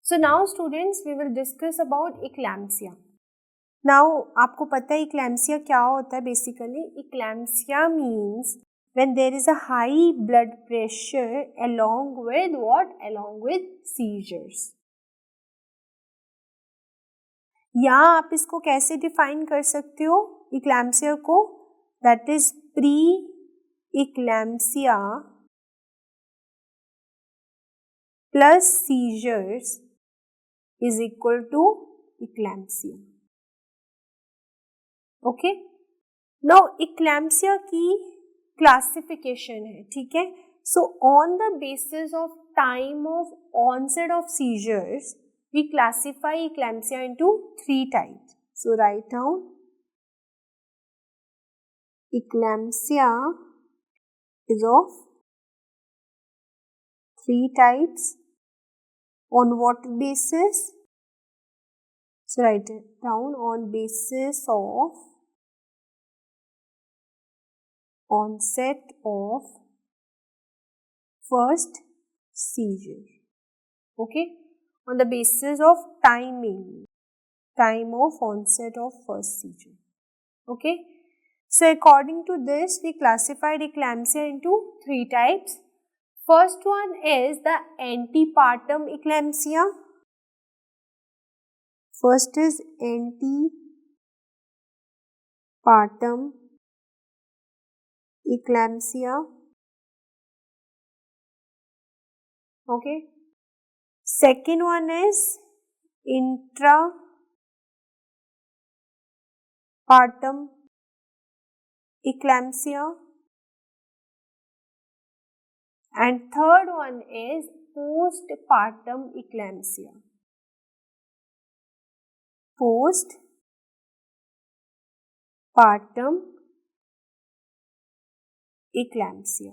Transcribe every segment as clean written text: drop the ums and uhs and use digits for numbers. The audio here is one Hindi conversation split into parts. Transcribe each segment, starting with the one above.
So now students we will discuss about eclampsia. Now आपको पता है eclampsia क्या होता है basically? Eclampsia means when there is a high blood pressure along with what? Along with seizures. या आप इसको कैसे डिफाइन कर सकते हो eclampsia को? That is pre-eclampsia plus seizures is equal to eclampsia. Okay, now eclampsia की क्लासिफिकेशन है, ठीक है. So on the basis of time of onset of seizures we classify eclampsia into 3 types. So write down eclampsia is of 3 types. On what basis? So write it down on basis of onset of first seizure. Okay, on the basis of time of onset of first seizure. Okay, so according to this we classified eclampsia into 3 types. First one is the antepartum eclampsia. First is antepartum eclampsia. Okay. Second one is intrapartum eclampsia. And third one is postpartum eclampsia. Postpartum eclampsia.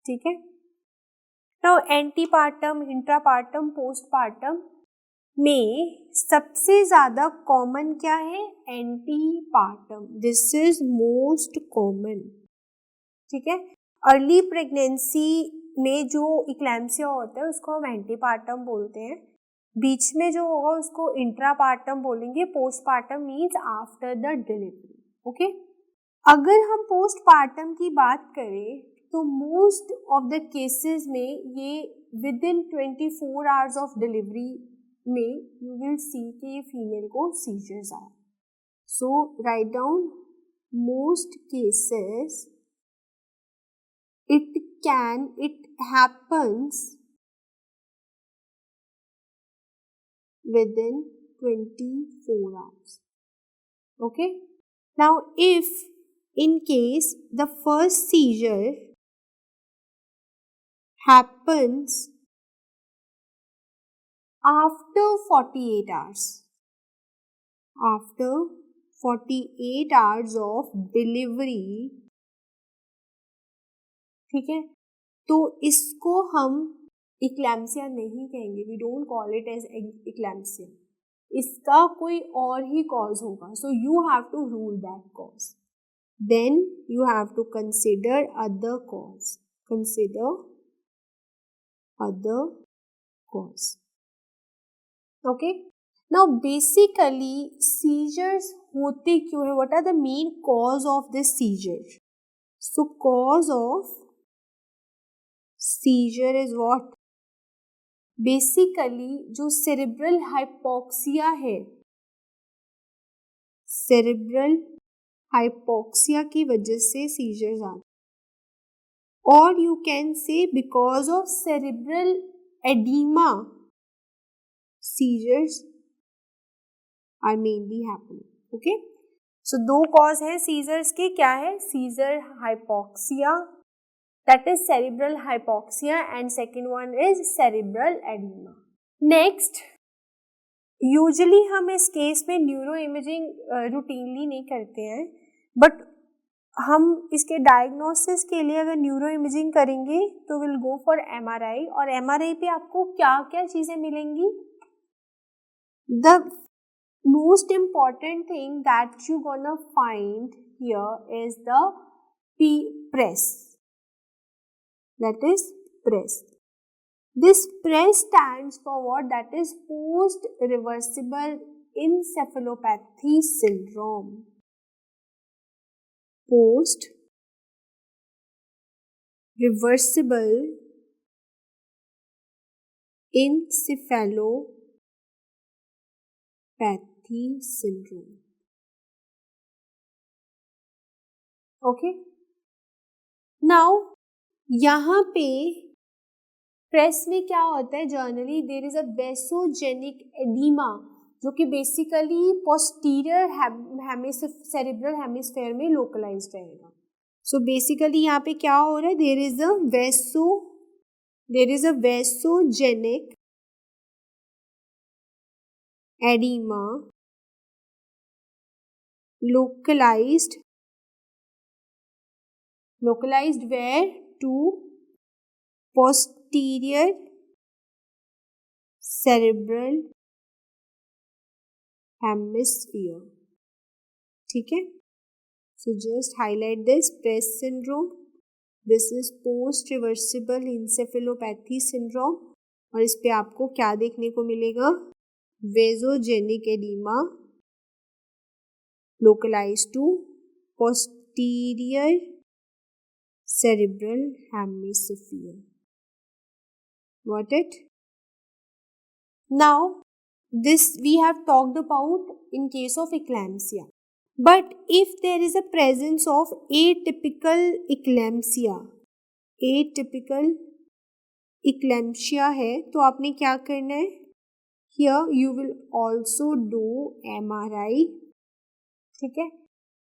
ठीक है. Now antepartum, intrapartum, postpartum में सबसे ज़्यादा कॉमन क्या है? Antepartum. This is most common. ठीक है. अर्ली प्रेगनेंसी में जो इक्लैम्सिया होता है उसको हम एंटीपार्टम बोलते हैं. बीच में जो होगा उसको इंट्रापार्टम बोलेंगे. Postpartum means after the delivery. Okay. अगर हम पोस्टपार्टम की बात करें तो मोस्ट ऑफ द केसेस में ये within 24 hours of delivery में यू विल सी कि ये फीमेल को सीजर्स आए. So write down most cases it happens within 24 hours. Okay. Now if in case the first seizure happens after 48 hours of delivery, ठीक है, तो इसको हम इक्लैम्सिया नहीं कहेंगे. We don't call it as eclampsia. इसका कोई और ही कॉज होगा. So you have to rule that cause. Then you have to consider other cause. Okay. Now basically seizures होते क्यों है? What are the main cause of this seizure? So cause of seizure is what? Basically जो सेरेब्रल हाइपोक्सिया है, सेरेब्रल हाइपोक्सिया की वजह से सीजर्स आते. और you can say because of cerebral edema seizures are mainly happening. Okay. So 2 cause है सीजर्स के. क्या है? Seizure hypoxia, that is cerebral hypoxia, and second one is cerebral edema. Next, usually हम इस केस में न्यूरो इमेजिंग रूटीनली नहीं करते हैं, बट हम इसके डायग्नोसिस के लिए अगर न्यूरो इमेजिंग करेंगे तो विल गो फॉर MRI. और MRI पे आपको क्या क्या चीज़ें मिलेंगी? The most important thing that you gonna find here is the press. That is breast. This PRES stands for what? That is post reversible encephalopathy syndrome. Post reversible encephalopathy syndrome. Okay, now यहाँ पे प्रेस में क्या होता है, generally there is a vasogenic oedema जो कि बेसिकली पोस्टीरियर सेरेब्रल हेमिस्फेयर में लोकलाइज्ड रहेगा. सो बेसिकली यहाँ पे क्या हो रहा है, there is a vasogenic oedema localized where? To posterior cerebral hemisphere. ठीक है, so just highlight this PRES syndrome. This is post reversible encephalopathy syndrome. और इस पे आपको क्या देखने को मिलेगा, वेसोजेनिक oedema localized to posterior cerebral hemisphere. Got it? Now this we have talked about in case of eclampsia, but if there is a presence of atypical eclampsia है तो आपने क्या करना है, here you will also do MRI. ठीक है,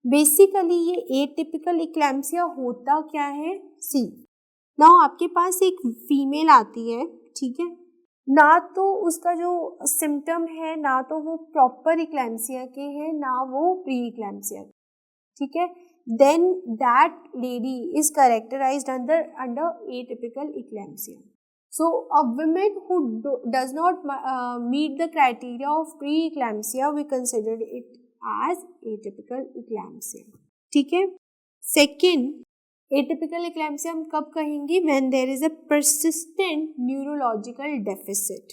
बेसिकली ये एटिपिकल इक्लैम्सिया होता क्या है, सी नाउ आपके पास एक फीमेल आती है, ठीक है, ना तो उसका जो सिम्टम है ना तो वो प्रॉपर इक्लैम्सिया के है ना वो प्री इक्लैम्सिया, ठीक है, then that lady is characterised under atypical eclampsia. So a woman who does not meet the criteria of pre-eclampsia, we consider it as atypical eclampsia. ठीक है. Second, atypical eclampsia हम कब कहेंगे, when there is a persistent neurological deficit.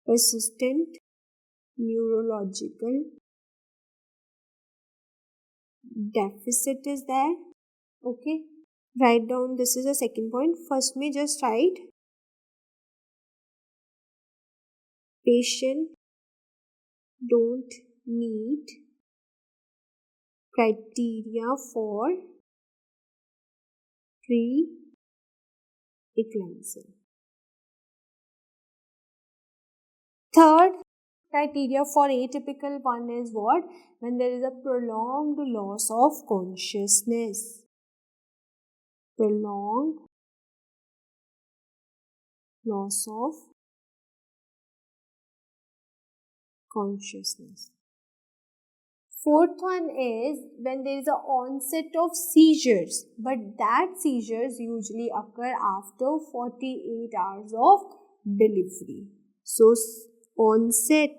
Persistent neurological deficit is there. Okay. Write down, this is the second point. First में just write patient don't meet criteria for pre-eclampsia. Third criteria for atypical one is what? When there is a prolonged loss of consciousness. Prolonged loss of consciousness. Fourth one is when there is a onset of seizures, but that seizures usually occur after 48 hours of delivery. So onset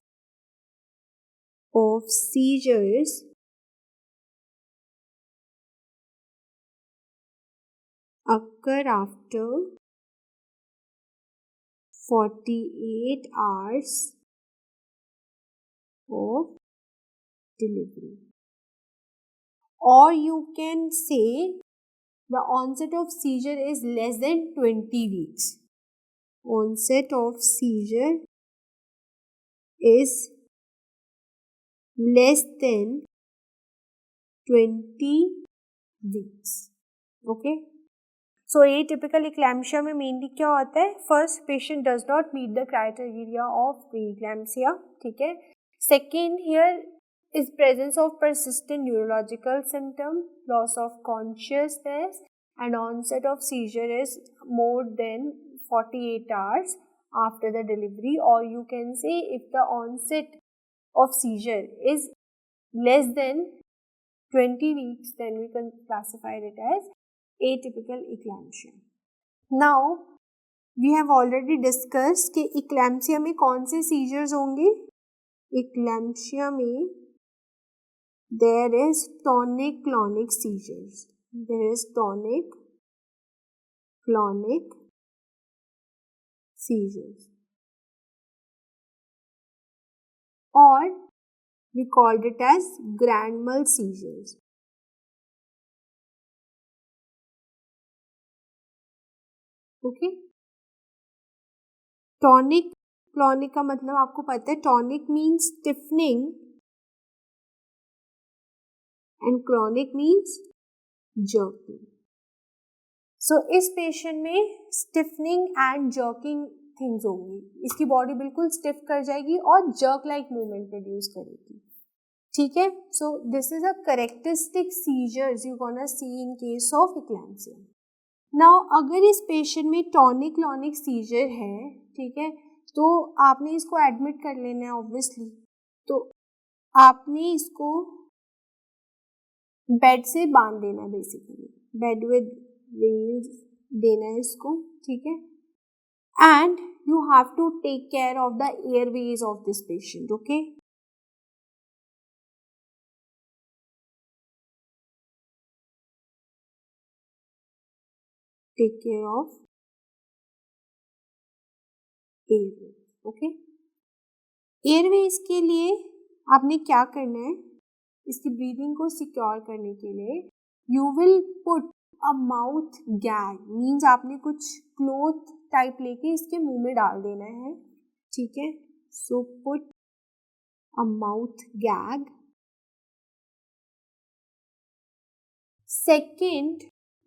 of seizures occur after 48 hours of delivery. Or you can say the onset of seizure is less than 20 weeks. Onset of seizure is less than 20 weeks. Okay. So atypical eclampsia में mainly क्या होता है, first patient does not meet the criteria of preeclampsia, ठीक है. Second, here is presence of persistent neurological symptom, loss of consciousness, and onset of seizure is more than 48 hours after the delivery, or you can say if the onset of seizure is less than 20 weeks, then we can classify it as atypical eclampsia. Now we have already discussed कि eclampsia में कौन से seizures होंगे. Eclampsia में there is tonic-clonic seizures. There is tonic clonic seizures, or we called it as grand mal seizures. Okay. Tonic, clonic का मतलब आपको पता है, tonic means stiffening and clonic means jerking. So इस पेशेंट में स्टिफनिंग एंड जर्किंग थिंग्स होंगी. इसकी बॉडी बिल्कुल स्टिफ कर जाएगी और जर्क लाइक मूवमेंट प्रोड्यूस करेगी. ठीक है. So this is a characteristic seizures you gonna see in case of eclampsia. Now अगर इस पेशेंट में टॉनिक क्लॉनिक सीजर है, ठीक है, तो आपने इसको एडमिट कर लेना है ऑब्वियसली. तो आपने इसको बेड से बांध देना है, बेसिकली बेड विद रेल्स देना है इसको. ठीक है. And you have to take care of the airways of this patient. Okay. Take care of airways. Okay. Airways के लिए आपने क्या करना है, इसकी ब्रीदिंग को सिक्योर करने के लिए you will put a mouth gag. Means आपने कुछ क्लोथ टाइप लेके इसके मुंह में डाल देना है. ठीक है. So put a mouth gag. Second,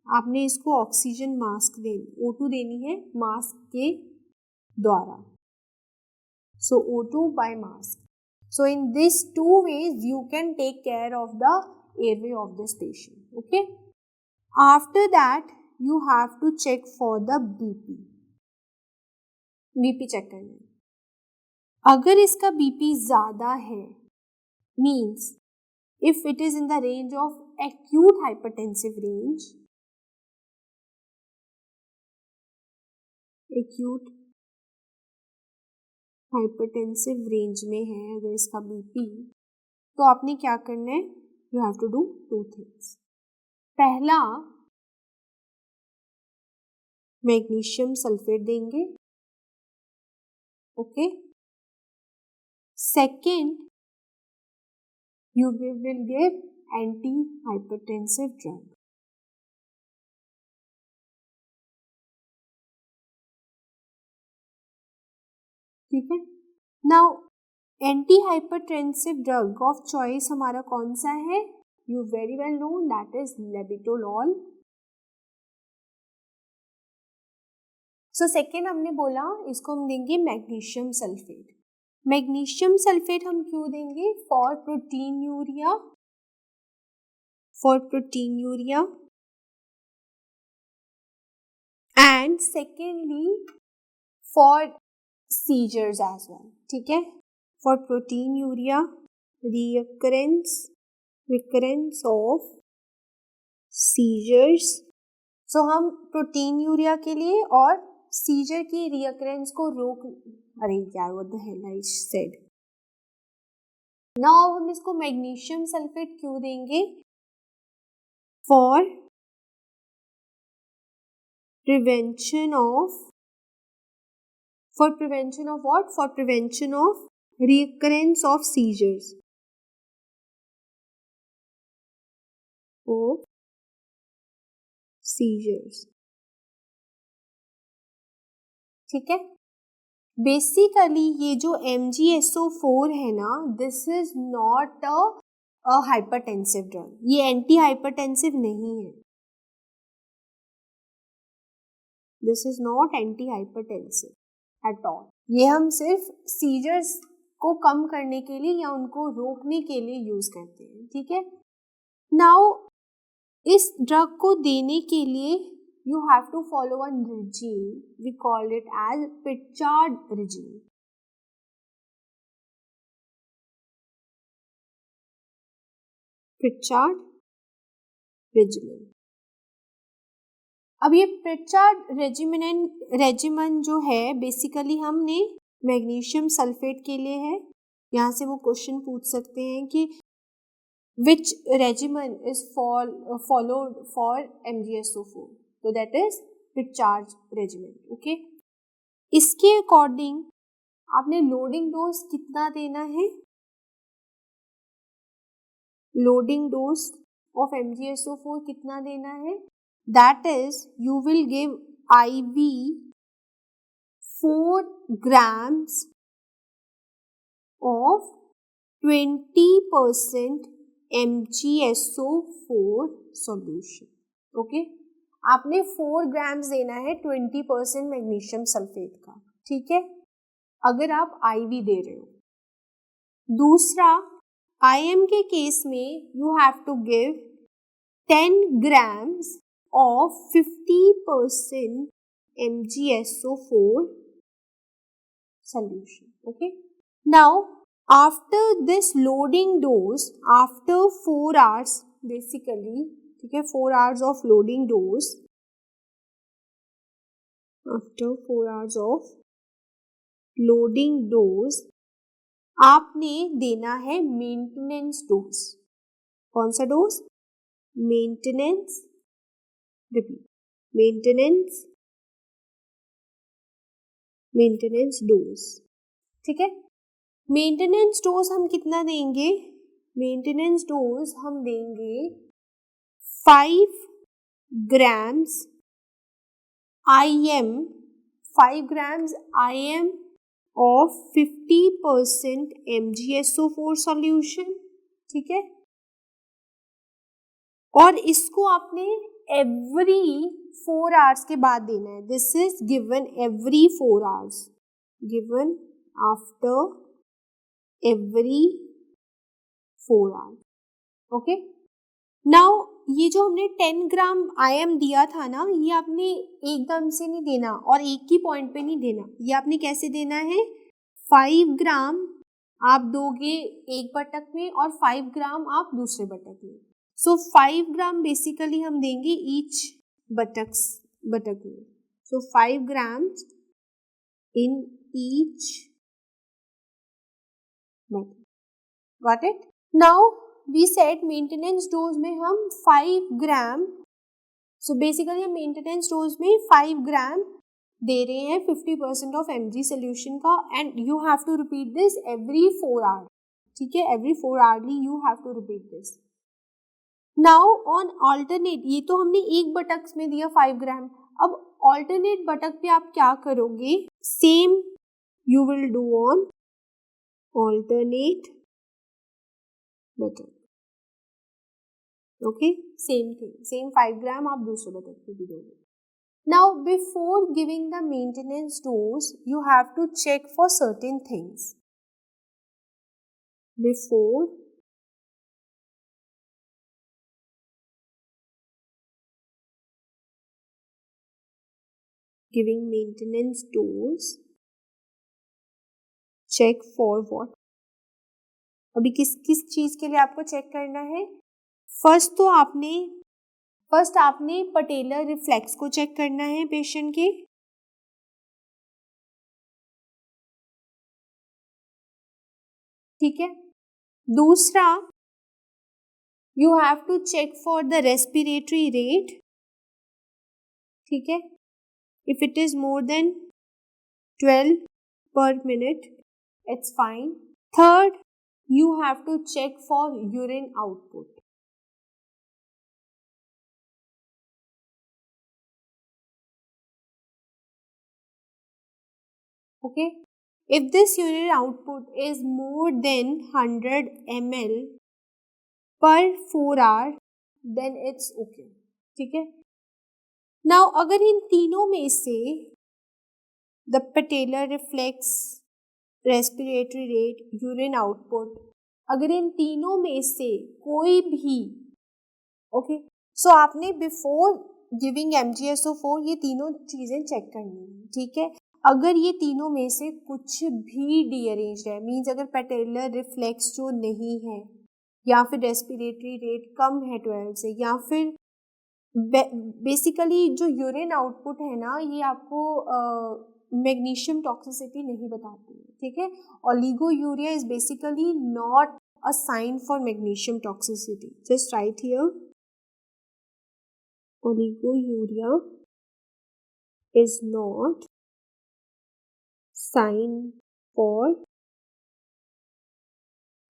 आपने इसको ऑक्सीजन मास्क देनी, O2 देनी है मास्क के द्वारा. So O2 by mask. So in these two ways you can take care of the airway of this patient. Okay. After that you have to check for the BP. BP check करना है. अगर इसका BP ज़्यादा है, means if it is in the range of acute hypertensive range, acute hypertensive range में है अगर इसका बीपी, तो आपने क्या करना है, you have to do 2 things. पहला, मैग्नीशियम सल्फेट देंगे. Okay. Second, you will give anti hypertensive drug. ठीक है. Now anti hypertensive drug of choice हमारा कौन सा है, you very well know, that is labetalol. So second हमने बोला इसको हम देंगे मैग्नीशियम सल्फेट. मैग्नीशियम सल्फेट हम क्यों देंगे, for proteinuria, for proteinuria. And secondly for seizures as well. ठीक है. For proteinuria, recurrence of seizures. So हम proteinuria के लिए और seizure की recurrence को रोक, अरे यार what the hell I said. Now हम इसको magnesium sulfate क्यों देंगे, for prevention of what? For prevention of recurrence of seizures. Of seizures. ठीक है. बेसिकली ये जो MgSO4 है ना, this is not a hypertensive drug. ये एंटी हाइपरटेंसिव नहीं है. This is not anti hypertensive at all. ये हम सिर्फ सीजर्स को कम करने के लिए या उनको रोकने के लिए यूज करते हैं. ठीक है. नाउ इस ड्रग को देने के लिए you have to follow one regime, we call it as Pritchard regime. Pritchard regimen. अब ये पिचार्ड रेजिमेन जो है, बेसिकली हमने मैग्नीशियम सल्फेट के लिए है. यहाँ से वो क्वेश्चन पूछ सकते हैं कि which regimen is followed for MgSO4. So that is with charge regiment. Okay, इसके अकॉर्डिंग आपने लोडिंग डोज कितना देना है? लोडिंग डोज ऑफ MgSO4 कितना देना है? That is you will give IV 4 grams of 20% MgSO4 solution. Okay, आपने 4 ग्राम्स देना है 20% मैग्नीशियम सल्फेट का. ठीक है, अगर आप IV दे रहे हो. दूसरा, IM के केस में you have to give 10 grams of 50% MgSO4 solution. Okay, now after this loading dose, after 4 hours basically, ठीक है, 4 hours of loading dose, after 4 hours of loading dose आपने देना है मेंटेनेंस डोज. कौन सा dose? Maintenance, repeat, maintenance dose. ठीक है, मेंटेनेंस डोज हम कितना देंगे? मेंटेनेंस डोज हम देंगे 5 grams IM, 5 grams IM of 50% MgSO4 solution. ठीक है, और इसको आपने एवरी 4 hours के बाद देना है. This is given every 4 hours, given after every 4 hours. Okay, now ये जो हमने 10 ग्राम IM दिया था ना, ये आपने एकदम से नहीं देना और एक ही पॉइंट पे नहीं देना. ये आपने कैसे देना है? 5 ग्राम आप दोगे एक बतख में और 5 ग्राम आप दूसरे बतख में. सो 5 ग्राम बेसिकली हम देंगे ईच बतख में. So 5 grams in each buttock. Got it? Now we set maintenance dose में हम 5 ग्राम, सो बेसिकली हम मेंटेनेंस डोज में 5 ग्राम दे रहे हैं 50% ऑफ Mg सोल्यूशन का. And you have to repeat this every 4 hours. ठीक है, every 4 hourly you have to repeat this. Now on alternate, ये तो हमने एक बतख में दिया 5 ग्राम. अब ऑल्टरनेट बतख पे आप क्या करोगे? Same you will do on alternate buttock. Okay, same thing, same 5 gram आप दूसरे बतख पे भी दोगे. Now before giving the maintenance dose you have to check for certain things. Before giving maintenance dose, check for what? अभी किस किस चीज के लिए आपको चेक करना है? फर्स्ट आपने पटेलर रिफ्लेक्स को चेक करना है पेशेंट के. ठीक है, दूसरा you have to check for the respiratory rate. ठीक है, if it is more than 12 per minute, it's fine. Third, you have to check for urine output. Okay, if this urine output is more than 100 ml per 4 hours, then it's okay. ठीक है, नाउ अगर इन तीनों में से the patellar reflex, respiratory rate, urine output, अगर इन तीनों में से कोई भी, ओके, सो आपने बिफोर गिविंग MgSO4 ये तीनों चीजें चेक करनी है. ठीक है, अगर ये तीनों में से कुछ भी डीअरेंज्ड है, मीन्स अगर पटेलर रिफ्लेक्स जो नहीं है, या फिर रेस्पिरेटरी रेट कम है 12 से, या फिर बेसिकली जो यूरिन आउटपुट है ना, ये आपको मैग्नीशियम टॉक्सिसिटी नहीं बताती है. ठीक है, oliguria is basically not a sign for magnesium toxicity. Just right here oliguria is not sign for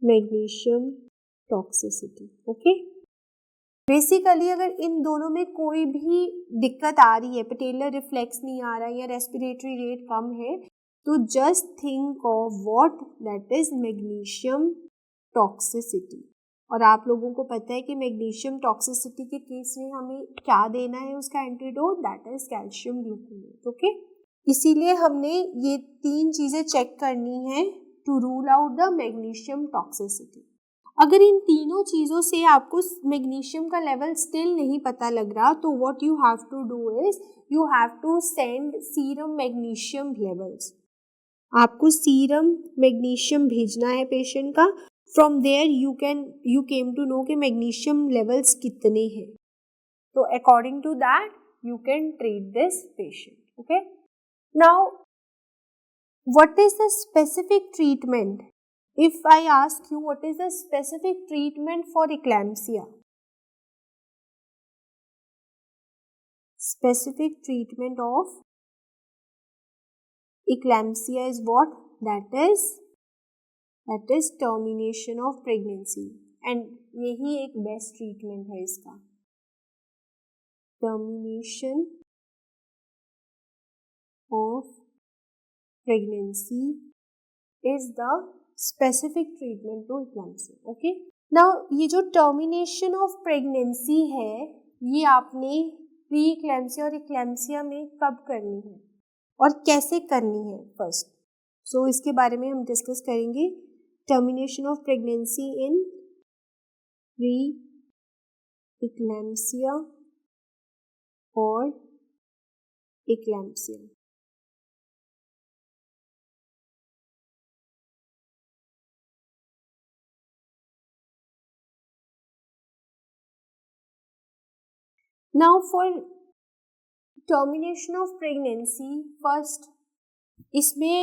magnesium toxicity. Okay, basically अगर इन दोनों में कोई भी दिक्कत आ रही है, पेटेलर रिफ्लेक्स नहीं आ रहा है या रेस्पिरेटरी रेट कम है, तो just think of what that is magnesium toxicity. और आप लोगों को पता है कि मैग्नीशियम टॉक्सिसिटी के केस में हमें क्या देना है उसका antidote, that is calcium gluconate. Okay, इसीलिए हमने ये 3 चीजें चेक करनी है to rule out the magnesium toxicity. अगर इन तीनों चीज़ों से आपको मैग्नीशियम का लेवल स्टिल नहीं पता लग रहा, तो what you have to do is you have to send serum magnesium levels. आपको सीरम मैग्नीशियम भेजना है पेशेंट का. From there you came to know कि मैग्नीशियम लेवल्स कितने हैं. तो according to that you can treat this patient. Okay, now what is the specific treatment? If I ask you what is the specific treatment for eclampsia? Specific treatment of eclampsia is what? That is termination of pregnancy. And यही एक best treatment है इसका. Termination of pregnancy is the specific treatment to eclampsia. Okay, now ये जो टर्मिनेशन ऑफ प्रेगनेंसी है ये आपने प्री इक्लेम्सिया और इक्लेम्सिया में कब करनी है और कैसे करनी है फर्स्ट. सो इसके बारे में हम डिस्कस करेंगे. Termination of pregnancy in pre eclampsia और eclampsia. Now for termination of pregnancy, first इसमें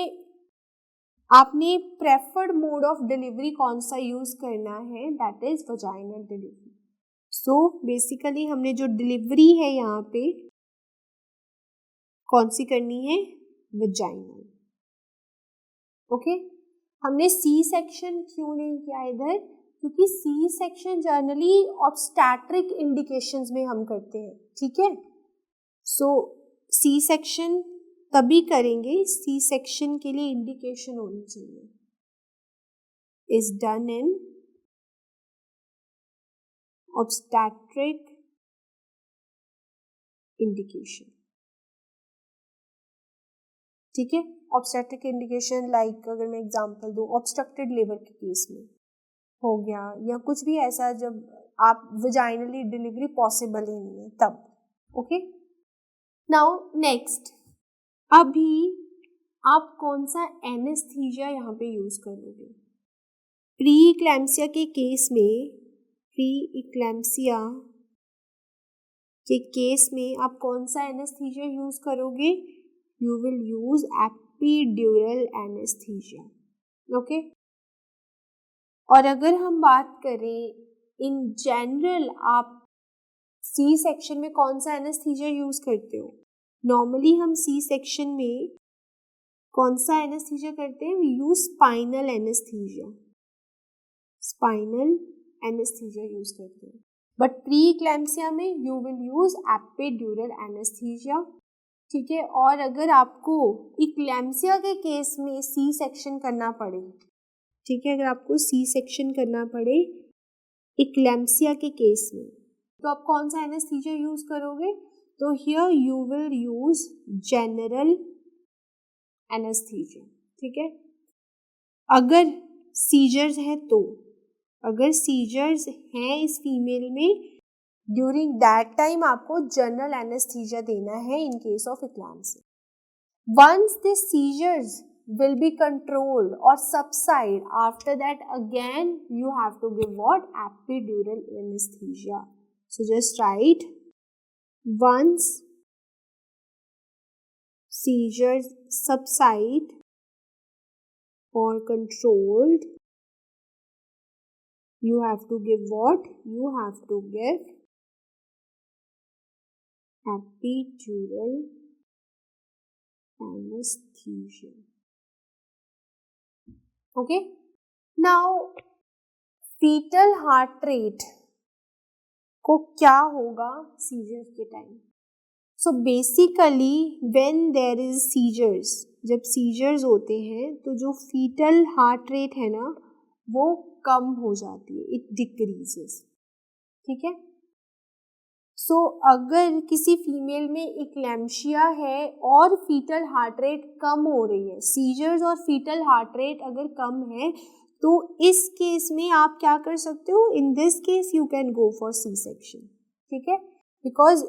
आपने प्रेफर्ड मोड ऑफ डिलीवरी कौन सा यूज करना है, that is vaginal delivery. So basically हमने जो डिलीवरी है यहाँ पे कौन सी करनी है, वजाइनल. ओके, हमने सी सेक्शन क्यों नहीं किया इधर, क्योंकि सी सेक्शन जनरली ऑब्स्टैट्रिक इंडिकेशंस में हम करते हैं. ठीक है, सो सी सेक्शन तभी करेंगे, सी सेक्शन के लिए इंडिकेशन होनी चाहिए. Is done in obstetric indication. ठीक है, ऑब्स्टैट्रिक इंडिकेशन लाइक अगर मैं एग्जांपल दूं, ऑब्स्ट्रक्टेड लिवर के केस में हो गया, या कुछ भी ऐसा जब आप वजाइनली डिलीवरी पॉसिबल ही नहीं है तब. ओके, नाउ नेक्स्ट, अभी आप कौन सा एनेस्थीसिया यहाँ पे यूज करोगे. प्री इक्लेम्सिया के केस में, प्री इक्लेम्सिया के केस में आप कौन सा एनेस्थीसिया यूज करोगे, you will use epidural anaesthesia. Okay, और अगर हम बात करें इन जनरल, आप सी सेक्शन में कौन सा एनेस्थीसिया यूज करते हो. नॉर्मली हम सी सेक्शन में कौन सा एनेस्थीसिया करते हैं, we use spinal anaesthesia. Spinal anaesthesia use करते हैं. बट प्री इक्लेम्सिया में you will use epidural anaesthesia. ठीक है, और अगर आपको इक्लेम्सिया के केस में सी सेक्शन करना पड़े, ठीक है, अगर आपको सी सेक्शन करना पड़े इक्लेम्सिया के केस में, तो आप कौन सा एनेस्थीसिया यूज करोगे, तो here you will use general anaesthesia. ठीक है, अगर सीजर्स हैं तो, अगर सीजर्स हैं इस फीमेल में, ड्यूरिंग दैट टाइम आपको जनरल एनेस्थीसिया देना है in case of eclampsia. Once the seizures will be controlled or subside, after that again you have to give what, epidural anesthesia. So just write, once seizures subside or controlled, you have to give what, you have to give epidural anaesthesia. Okay, now foetal heart rate को क्या होगा सीजर के time? So basically when there is seizures, जब सीजर्स होते हैं तो जो फीटल हार्ट रेट है ना वो कम हो जाती है, इट डिक्रीजेस. ठीक है. सो अगर किसी फीमेल में इक्लैम्शिया है और फीटल हार्ट रेट कम हो रही है, सीजर्स और फीटल हार्ट रेट अगर कम है, तो इस केस में आप क्या कर सकते हो? In this case you can go for C section. ठीक है, बिकॉज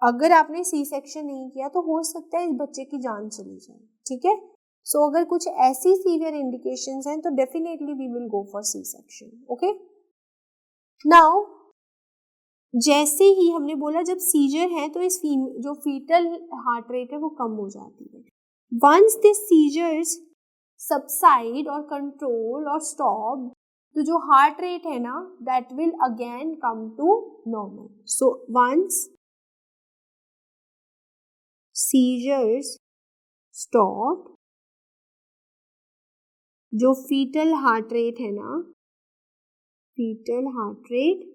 अगर आपने सी सेक्शन नहीं किया तो हो सकता है इस बच्चे की जान चली जाए. ठीक है. सो अगर कुछ ऐसी सीवियर इंडिकेशंस हैं तो definitely we will go for C section. Okay, now जैसे ही हमने बोला जब सीजर है तो इस जो फीटल हार्ट रेट है वो कम हो जाती है. वंस दिस सीजर्स सबसाइड और कंट्रोल और स्टॉप, तो जो हार्ट रेट है ना that will again come to normal. So once seizures stop, जो फीटल हार्ट रेट है ना, foetal heart rate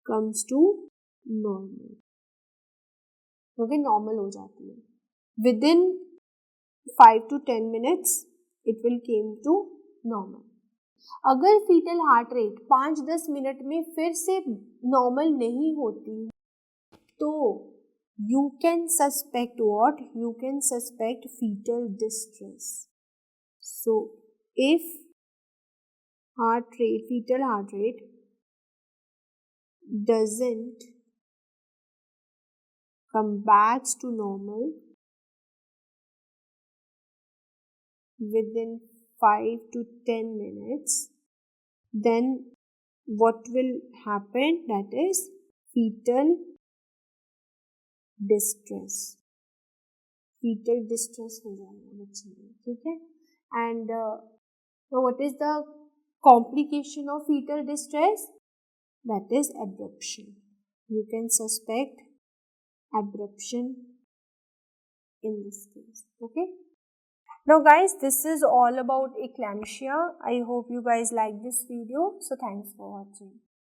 comes to normal. Okay, normal हो जाती है. Within 5 to 10 minutes it will came to normal. अगर फीटल हार्ट रेट 5-10 मिनट में फिर से नॉर्मल नहीं होती तो you can suspect what? You can suspect fetal distress. So if fetal heart rate doesn't come back to normal within 5 to 10 minutes, then what will happen? That is fetal distress. Fetal distress हो जाएगा बच्चे में. ठीक है. And what is the complication of fetal distress? That is abruption. You can suspect abruption in this case. Okay. Now guys, this is all about eclampsia. I hope you guys like this video. So thanks for watching.